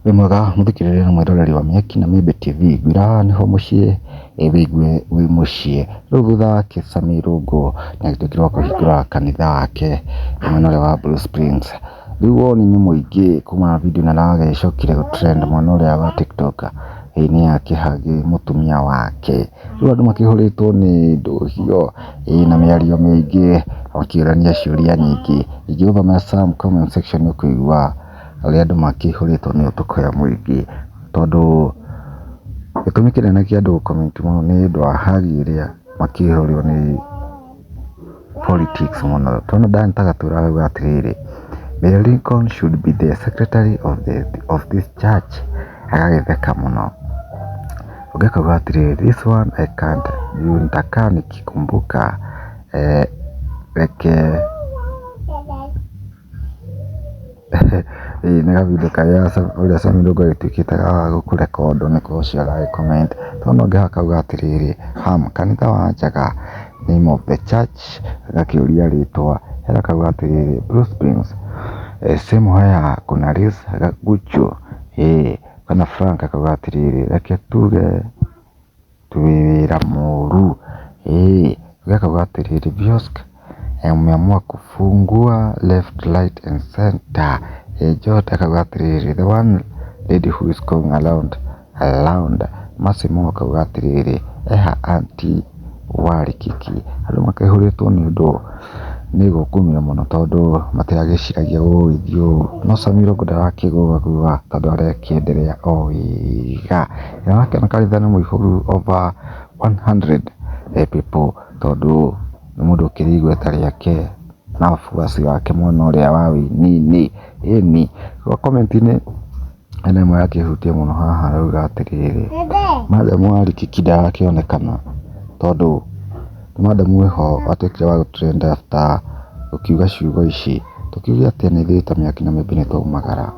Wĩ mwega mũthikĩrĩria na mwĩroreri wa Mĩaki na Mĩmbi TV, ngwĩra nĩho mũciĩ wĩigue wĩ mũciĩ. Rĩu thutha wake Sammie Irũngũ nĩagĩtuĩkire wa kũhingũra kanitha wake mwena ũrĩa wa Blue Springs. Rĩu woni nĩ mũingĩ kuma video ĩno ĩragĩcokire gũtrend mwena ũrĩa wa TikTok nĩ ya Kĩhagi mũtumia wake. Rĩu andũ makĩhũrĩtwo nĩ ndũhiũ na mĩario mĩingĩ makĩũrania ciũria nyingĩ. Ingĩgũthomera some comment section nĩũkũigua ũrĩa andũ makĩhũrĩtwo nĩ ũtũkũya mũingĩ, tondũ gĩtũmi kĩnene kĩa andũ gũcomment mũno nĩ ũndũ wa hagi ĩrĩa makĩhũrĩrwo nĩ politics mũno. Twana Dan Tagatura arauga atĩrĩrĩ, Mary Lincoln should be the secretary of this church. Agagĩtheka mũno. Ũngĩ akauga atĩrĩrĩ, this one I can't, juu nitakaa nikikumbuka reke nĩ gavideo karĩa ũrĩa Sammie Irũngũ agĩtuĩkĩte ga gũkũrekondo nĩko ũcio aragĩcomment. Twana ũngĩ akauga atĩrĩrĩ, kanitha wa Njaga, name of the church, agakĩũria rĩtwa. Hena akauga atĩrĩrĩ, Blue Springs, same where kuna Liz Gucho. Kana Frank akauga atĩrĩrĩ, reke tuge twĩ wĩra mũru. Ũngĩ akauga atĩrĩrĩ, Viosk umeamua kufungua left, right and center. Jot akauga atĩrĩrĩ, the one lady who is going around. Massimo akauga atĩrĩrĩ, anti Warikiki. Andũ makĩhũrĩtwo nĩ ũndũ nĩ gũkumia mũno, tondũ matiragĩciragia gũgĩthiĩ. No Sammie Irũngũ ndarakĩgũgaguga tondũ arekĩenderea o wega. Na wakĩona kanitha nĩ mũihũru over 100 people, tondũ nĩ mũndũ ũkĩrĩ igweta rĩake na wafuasi wake mwena ũrĩa wa wĩini. Ĩni comment-inĩ hena ĩmwe yakĩhutia mũno haha, arauga atĩrĩrĩ, Madam Warikiki ndarakĩonekana, tondũ Madam wĩho atuĩkire wa gũtrend after gũkiuga ciugo ici. Tũkiuge atĩ nĩ ithuĩ ta Mĩaki na Mĩmbi nĩ twaumagara.